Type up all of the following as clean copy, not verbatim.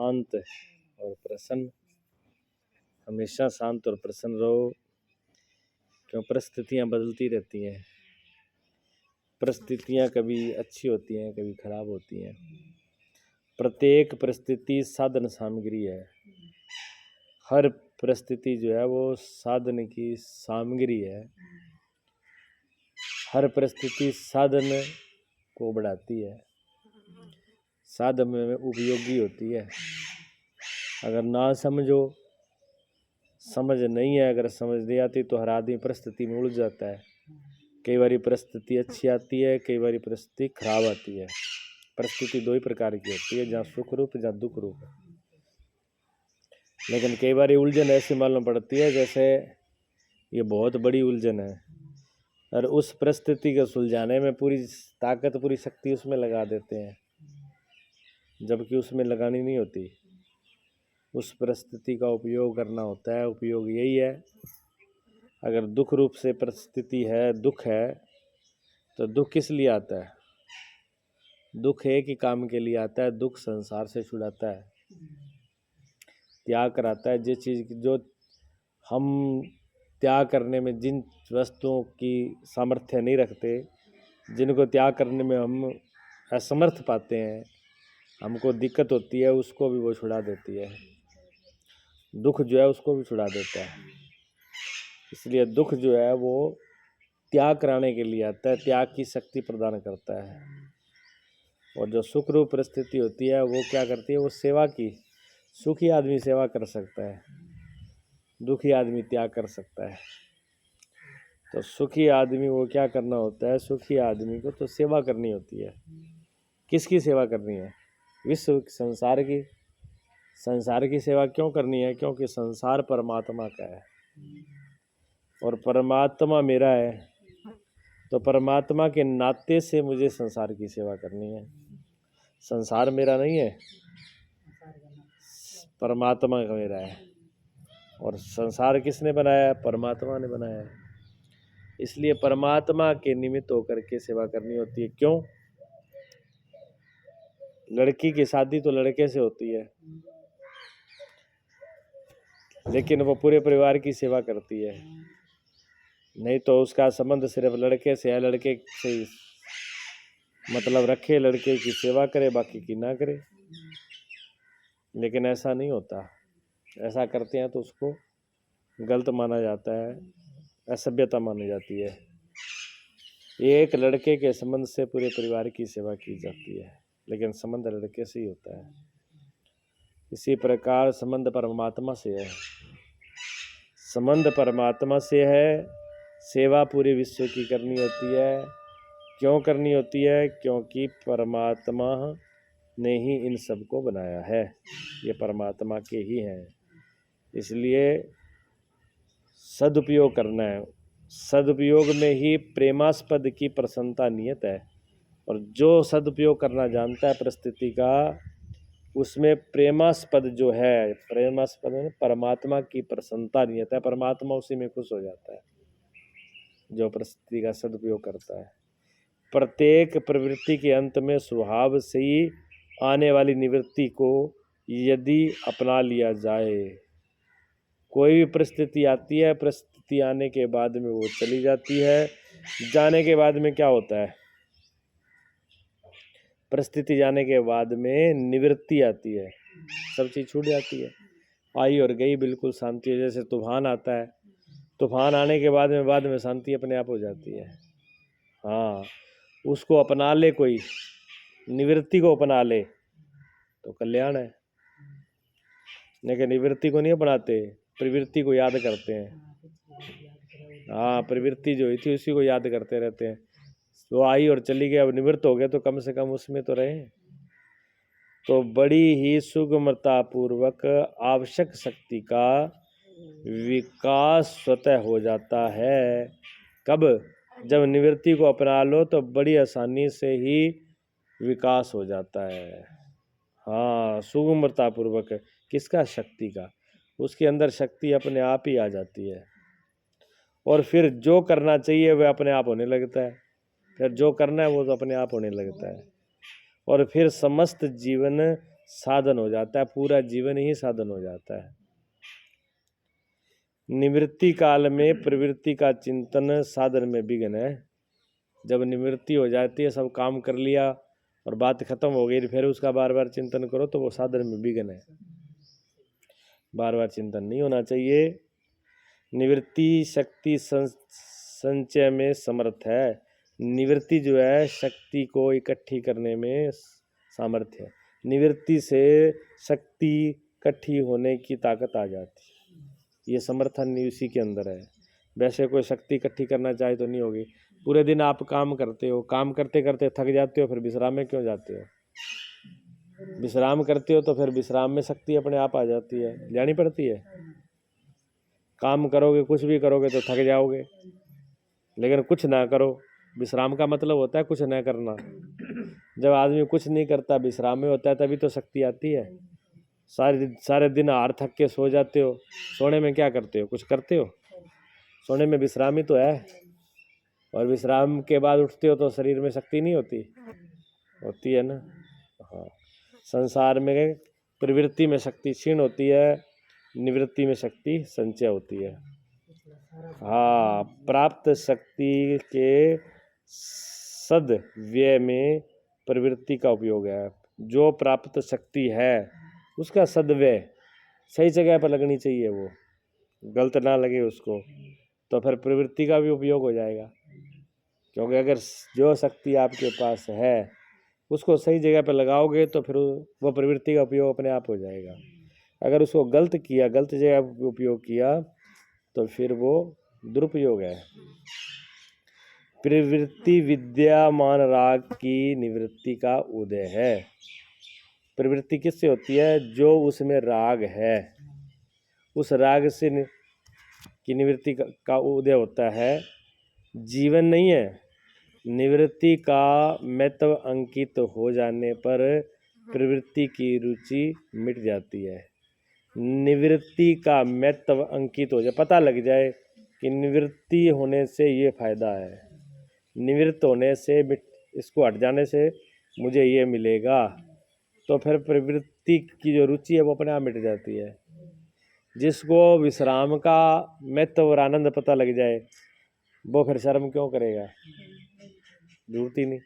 शांत और प्रसन्न, हमेशा शांत और प्रसन्न रहो, क्यों परिस्थितियाँ बदलती रहती हैं। परिस्थितियाँ कभी अच्छी होती हैं, कभी खराब होती हैं। प्रत्येक परिस्थिति साधन सामग्री है। हर परिस्थिति जो है वो साधन की सामग्री है। हर परिस्थिति साधन को बढ़ाती है, साधन में उपयोगी होती है। अगर ना समझो, समझ नहीं है, अगर समझ नहीं आती तो हर आदमी परिस्थिति में उलझ जाता है। कई बारी परिस्थिति अच्छी आती है, कई बारी परिस्थिति खराब आती है। परिस्थिति दो ही प्रकार की होती है, जहाँ सुख रूप, जहाँ दुख रूप। लेकिन कई बार उलझन ऐसी मालूम पड़ती है जैसे ये बहुत बड़ी उलझन है, और उस परिस्थिति को सुलझाने में पूरी ताकत, पूरी शक्ति उसमें लगा देते हैं, जबकि उसमें लगानी नहीं होती। उस परिस्थिति का उपयोग करना होता है। उपयोग यही है, अगर दुख रूप से परिस्थिति है, दुख है, तो दुख किस लिए आता है? दुख एक ही काम के लिए आता है, दुख संसार से छुड़ाता है, त्याग कराता है। जिस चीज़ जो हम त्याग करने में, जिन वस्तुओं की सामर्थ्य नहीं रखते, जिनको त्याग करने में हम असमर्थ पाते हैं, हमको दिक्कत होती है, उसको भी वो छुड़ा देती है। दुख जो है उसको भी छुड़ा देता है। इसलिए दुख जो है वो त्याग कराने के लिए आता है, त्याग की शक्ति प्रदान करता है। और जो सुख रूप परिस्थिति होती है वो क्या करती है? वो सेवा की। सुखी आदमी सेवा कर सकता है, दुखी आदमी त्याग कर सकता है। तो सुखी आदमी वो क्या करना होता है? सुखी आदमी को तो सेवा करनी होती है। किसकी सेवा करनी है? विश्व, संसार की। संसार की सेवा क्यों करनी है? क्योंकि संसार परमात्मा का है और परमात्मा मेरा है, तो परमात्मा के नाते से मुझे संसार की सेवा करनी है। संसार मेरा नहीं है, परमात्मा का मेरा है। और संसार किसने बनाया है? परमात्मा ने बनाया है। इसलिए परमात्मा के निमित्त होकर के सेवा करनी होती है। क्यों? लड़की की शादी तो लड़के से होती है, लेकिन वो पूरे परिवार की सेवा करती है। नहीं तो उसका संबंध सिर्फ लड़के से है, लड़के से मतलब रखे, लड़के की सेवा करे, बाकी की ना करे। लेकिन ऐसा नहीं होता। ऐसा करते हैं तो उसको गलत माना जाता है, असभ्यता मानी जाती है। एक लड़के के संबंध से पूरे परिवार की सेवा की जाती है, लेकिन संबंध लड़के से ही होता है। इसी प्रकार संबंध परमात्मा से है। संबंध परमात्मा से है, सेवा पूरे विश्व की करनी होती है। क्यों करनी होती है? क्योंकि परमात्मा ने ही इन सबको बनाया है, ये परमात्मा के ही हैं। इसलिए सदुपयोग करना है। सदुपयोग में ही प्रेमास्पद की प्रसन्नता नियत है, और जो सदुपयोग करना जानता है परिस्थिति का, उसमें प्रेमास्पद जो है, प्रेमास्पद में परमात्मा की प्रसन्नता नियत है। परमात्मा उसी में खुश हो जाता है जो परिस्थिति का सदुपयोग करता है। प्रत्येक प्रवृत्ति के अंत में स्वभाव से ही आने वाली निवृत्ति को यदि अपना लिया जाए, कोई भी परिस्थिति आती है, परिस्थिति आने के बाद में वो चली जाती है। जाने के बाद में क्या होता है? परिस्थिति जाने के बाद में निवृत्ति आती है, सब चीज़ छूट जाती है। आई और गई, बिल्कुल शांति है। जैसे तूफान आता है, तूफान आने के बाद में शांति अपने आप हो जाती है। हाँ, उसको अपना ले, कोई निवृत्ति को अपना ले तो कल्याण है। लेकिन निवृत्ति को नहीं अपनाते, प्रवृत्ति को याद करते हैं। हाँ, प्रवृत्ति जो हुई थी उसी को याद करते रहते हैं। वो आई और चली गई, अब निवृत्त हो गए तो कम से कम उसमें तो रहे। तो बड़ी ही सुगमता पूर्वक आवश्यक शक्ति का विकास स्वतः हो जाता है। कब? जब निवृत्ति को अपना लो तो बड़ी आसानी से ही विकास हो जाता है। हाँ, सुगमता पूर्वक। किसका? शक्ति का। उसके अंदर शक्ति अपने आप ही आ जाती है, और फिर जो करना चाहिए वह अपने आप होने लगता है। फिर जो करना है वो तो अपने आप होने लगता है, और फिर समस्त जीवन साधन हो जाता है, पूरा जीवन ही साधन हो जाता है। निवृत्ति काल में प्रवृत्ति का चिंतन साधन में विघ्न है। जब निवृत्ति हो जाती है, सब काम कर लिया और बात खत्म हो गई, फिर उसका बार बार चिंतन करो तो वो साधन में विघ्न है। बार बार चिंतन नहीं होना चाहिए। निवृत्ति शक्ति संचय में समर्थ है। निवृत्ति जो है शक्ति को इकट्ठी करने में सामर्थ्य है। निवृत्ति से शक्ति इकट्ठी होने की ताकत आ जाती है, ये समर्थन उसी के अंदर है। वैसे कोई शक्ति इकट्ठी करना चाहे तो नहीं होगी। पूरे दिन आप काम करते हो, काम करते करते थक जाते हो, फिर विश्राम में क्यों जाते हो? विश्राम करते हो तो फिर विश्राम में शक्ति अपने आप आ जाती है, जानी पड़ती है। काम करोगे, कुछ भी करोगे तो थक जाओगे, लेकिन कुछ ना करो, विश्राम का मतलब होता है कुछ ना करना। जब आदमी कुछ नहीं करता, विश्राम में होता है, तभी तो शक्ति आती है। सारे दिन हार थक के सो जाते हो, सोने में क्या करते हो? कुछ करते हो? सोने में विश्राम ही तो है। और विश्राम के बाद उठते हो तो शरीर में शक्ति नहीं होती? होती है ना। हाँ, संसार में प्रवृत्ति में शक्ति क्षीण होती है, निवृत्ति में शक्ति संचय होती है। हाँ, प्राप्त शक्ति के सद्व्यय में प्रवृत्ति का उपयोग है। जो प्राप्त शक्ति है उसका सद्व्यय सही जगह पर लगनी चाहिए, वो गलत ना लगे उसको, तो फिर प्रवृत्ति का भी उपयोग हो जाएगा। क्योंकि अगर जो शक्ति आपके पास है उसको सही जगह पर लगाओगे तो फिर वो प्रवृत्ति का उपयोग अपने आप हो जाएगा। अगर उसको गलत किया, गलत जगह पर उपयोग किया तो फिर वो दुरुपयोग है। प्रवृत्ति विद्यमान राग की निवृत्ति का उदय है। प्रवृत्ति किससे होती है? जो उसमें राग है, उस राग से की निवृत्ति का उदय होता है। जीवन नहीं है। निवृत्ति का महत्व अंकित हो जाने पर प्रवृत्ति की रुचि मिट जाती है। निवृत्ति का महत्व अंकित हो जाए, पता लग जाए कि निवृत्ति होने से ये फायदा है, निवृत्त होने से, इसको हट जाने से मुझे ये मिलेगा, तो फिर प्रवृत्ति की जो रुचि है वो अपने आप मिट जाती है। जिसको विश्राम का महत्व और आनंद पता लग जाए वो फिर शर्म क्यों करेगा? जरूरत ही नहीं।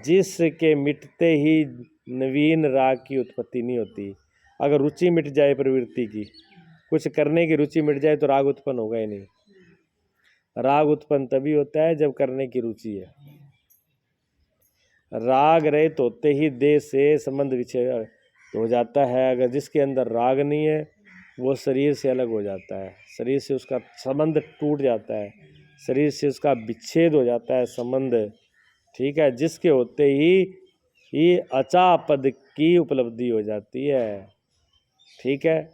जिसके मिटते ही नवीन राग की उत्पत्ति नहीं होती। अगर रुचि मिट जाए प्रवृत्ति की, कुछ करने की रुचि मिट जाए तो राग उत्पन्न होगा ही नहीं। राग उत्पन्न तभी होता है जब करने की रुचि है। राग रहित होते ही देह से संबंध विच्छेद हो जाता है। अगर जिसके अंदर राग नहीं है वो शरीर से अलग हो जाता है, शरीर से उसका संबंध टूट जाता है, शरीर से उसका विच्छेद हो जाता है संबंध। ठीक है, जिसके होते ही अचा पद की उपलब्धि हो जाती है। ठीक है,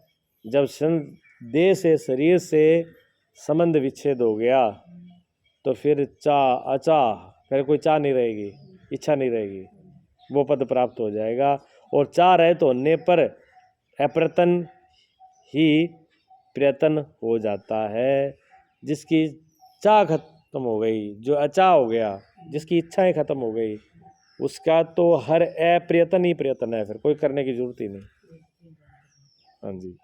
जब देह से, शरीर से संबंध विच्छेद हो गया तो फिर अचा, फिर कोई चाह नहीं रहेगी, इच्छा नहीं रहेगी, वो पद प्राप्त हो जाएगा। और चाह रहे तो होने पर अप्रयत्न ही प्रयत्न हो जाता है। जिसकी चाह खत्म हो गई, जो अचाह हो गया, जिसकी इच्छाएं खत्म हो गई, उसका तो हर अप्रयत्न ही प्रयत्न है, फिर कोई करने की जरूरत ही नहीं। हाँ जी।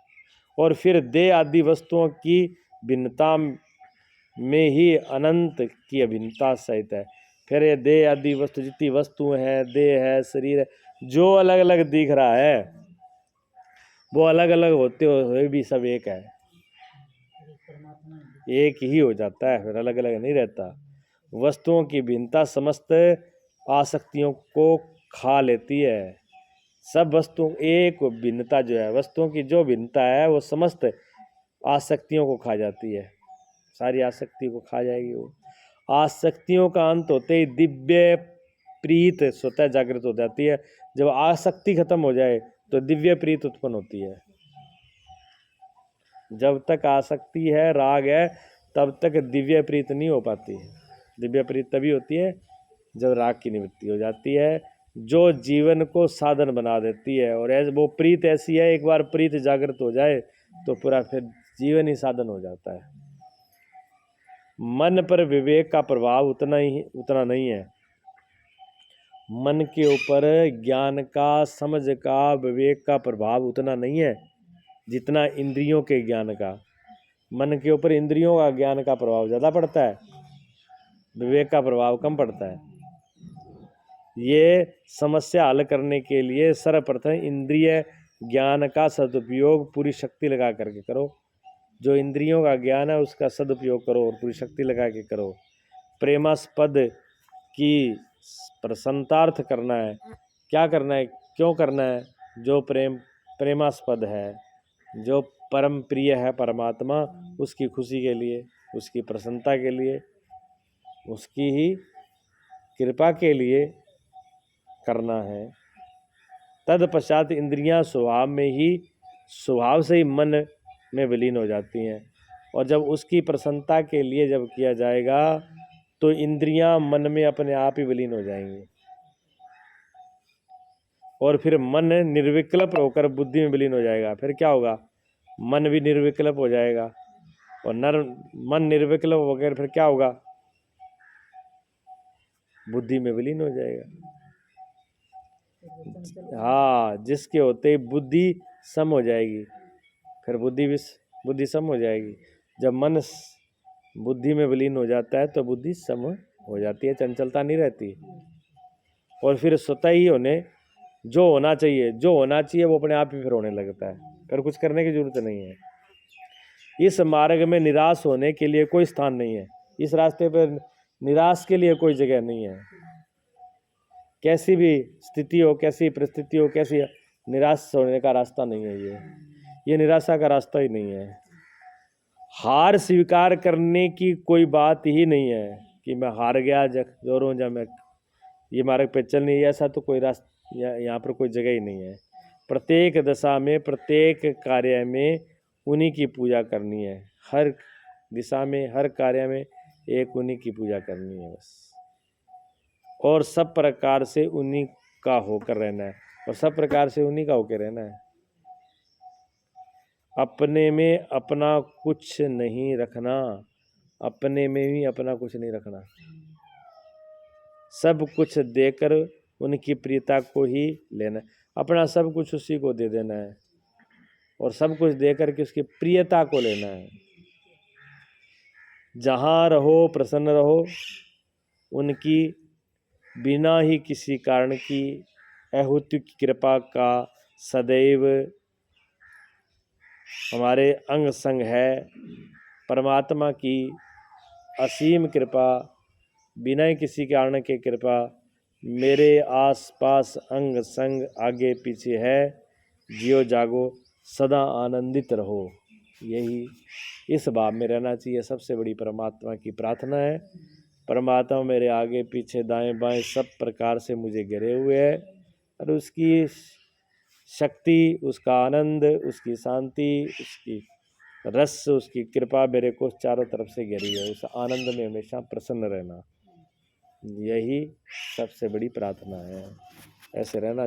और फिर देह आदि वस्तुओं की भिन्नता में ही अनंत की अभिन्नता सहित है। फिर ये देह आदि वस्तु, जितनी वस्तुएं हैं, देह है, शरीर है, जो अलग अलग दिख रहा है वो अलग अलग होते हुए भी सब एक है, एक ही हो जाता है, फिर अलग अलग नहीं रहता। वस्तुओं की भिन्नता समस्त आसक्तियों को खा लेती है। सब वस्तु एक भिन्नता जो है, वस्तुओं की जो भिन्नता है वो समस्त आसक्तियों को खा जाती है, सारी आसक्ति को खा जाएगी वो। आसक्तियों का अंत होते ही दिव्य प्रीत स्वतः जागृत हो जाती है। जब आसक्ति खत्म हो जाए तो दिव्य प्रीत उत्पन्न होती है। जब तक आसक्ति है, राग है, तब तक दिव्य प्रीत नहीं हो पाती। दिव्य प्रीत तभी होती है जब राग की निवृत्ति हो जाती है, जो जीवन को साधन बना देती है। और वो प्रीत ऐसी है, एक बार प्रीत जागृत हो जाए तो पूरा फिर जीवन ही साधन हो जाता है। मन पर विवेक का प्रभाव उतना नहीं है। मन के ऊपर ज्ञान का, समझ का, विवेक का प्रभाव उतना नहीं है जितना इंद्रियों के ज्ञान का। मन के ऊपर इंद्रियों का ज्ञान का प्रभाव ज़्यादा पड़ता है, विवेक का प्रभाव कम पड़ता है। ये समस्या हल करने के लिए सर्वप्रथम इंद्रिय ज्ञान का सदुपयोग पूरी शक्ति लगा करके करो। जो इंद्रियों का ज्ञान है उसका सदुपयोग करो और पूरी शक्ति लगा के करो। प्रेमास्पद की प्रसन्नार्थ करना है। क्या करना है, क्यों करना है? जो प्रेमास्पद है, जो परम प्रिय है परमात्मा, उसकी खुशी के लिए, उसकी प्रसन्नता के लिए, उसकी ही कृपा के लिए करना है। तत्पश्चात इंद्रियां स्वभाव से ही मन में विलीन हो जाती हैं, और जब उसकी प्रसन्नता के लिए जब किया जाएगा तो इंद्रियां मन में अपने आप ही विलीन हो जाएंगी, और फिर मन निर्विकल्प होकर बुद्धि में विलीन हो जाएगा। फिर क्या होगा? मन भी निर्विकल्प हो जाएगा, और मन निर्विकल्प होकर फिर क्या होगा? बुद्धि में विलीन हो जाएगा। हाँ, जिसके होते ही बुद्धि सम हो जाएगी, फिर बुद्धि सम हो जाएगी। जब मन बुद्धि में विलीन हो जाता है तो बुद्धि सम हो जाती है, चंचलता नहीं रहती, और फिर स्वतः ही जो होना चाहिए वो अपने आप ही फिर होने लगता है, फिर कुछ करने की जरूरत नहीं है। इस मार्ग में निराश होने के लिए कोई स्थान नहीं है, इस रास्ते पर निराश के लिए कोई जगह नहीं है। कैसी भी स्थिति हो, कैसी परिस्थिति हो, कैसी निराश होने का रास्ता नहीं है। ये निराशा का रास्ता ही नहीं है। हार स्वीकार करने की कोई बात ही नहीं है कि मैं हार गया, जोरों जा मैं ये मार्ग पे चल नहीं, ऐसा तो कोई रास्ता यहाँ पर कोई जगह ही नहीं है। प्रत्येक दशा में, प्रत्येक कार्य में उन्हीं की पूजा करनी है। हर दिशा में, हर कार्य में एक उन्हीं की पूजा करनी है बस, और सब प्रकार से उन्हीं का होकर रहना है, और सब प्रकार से उन्हीं का होकर रहना है। अपने में अपना कुछ नहीं रखना, अपने में भी अपना कुछ नहीं रखना। सब कुछ देकर उनकी प्रियता को ही लेना है, अपना सब कुछ उसी को दे देना है, और सब कुछ देकर के उसकी प्रियता को लेना है। जहाँ रहो प्रसन्न रहो, उनकी बिना ही किसी कारण की अहूति की कृपा का सदैव हमारे अंग संग है। परमात्मा की असीम कृपा, बिना ही किसी कारण के कृपा मेरे आसपास अंग संग आगे पीछे है। जियो जागो सदा आनंदित रहो, यही इस भाव में रहना चाहिए। सबसे बड़ी परमात्मा की प्रार्थना है। परमात्मा मेरे आगे पीछे दाएं बाएं सब प्रकार से मुझे घिरे हुए है, और उसकी शक्ति, उसका आनंद, उसकी शांति, उसकी रस, उसकी कृपा मेरे को चारों तरफ से घिरी है। उस आनंद में हमेशा प्रसन्न रहना, यही सबसे बड़ी प्रार्थना है। ऐसे रहना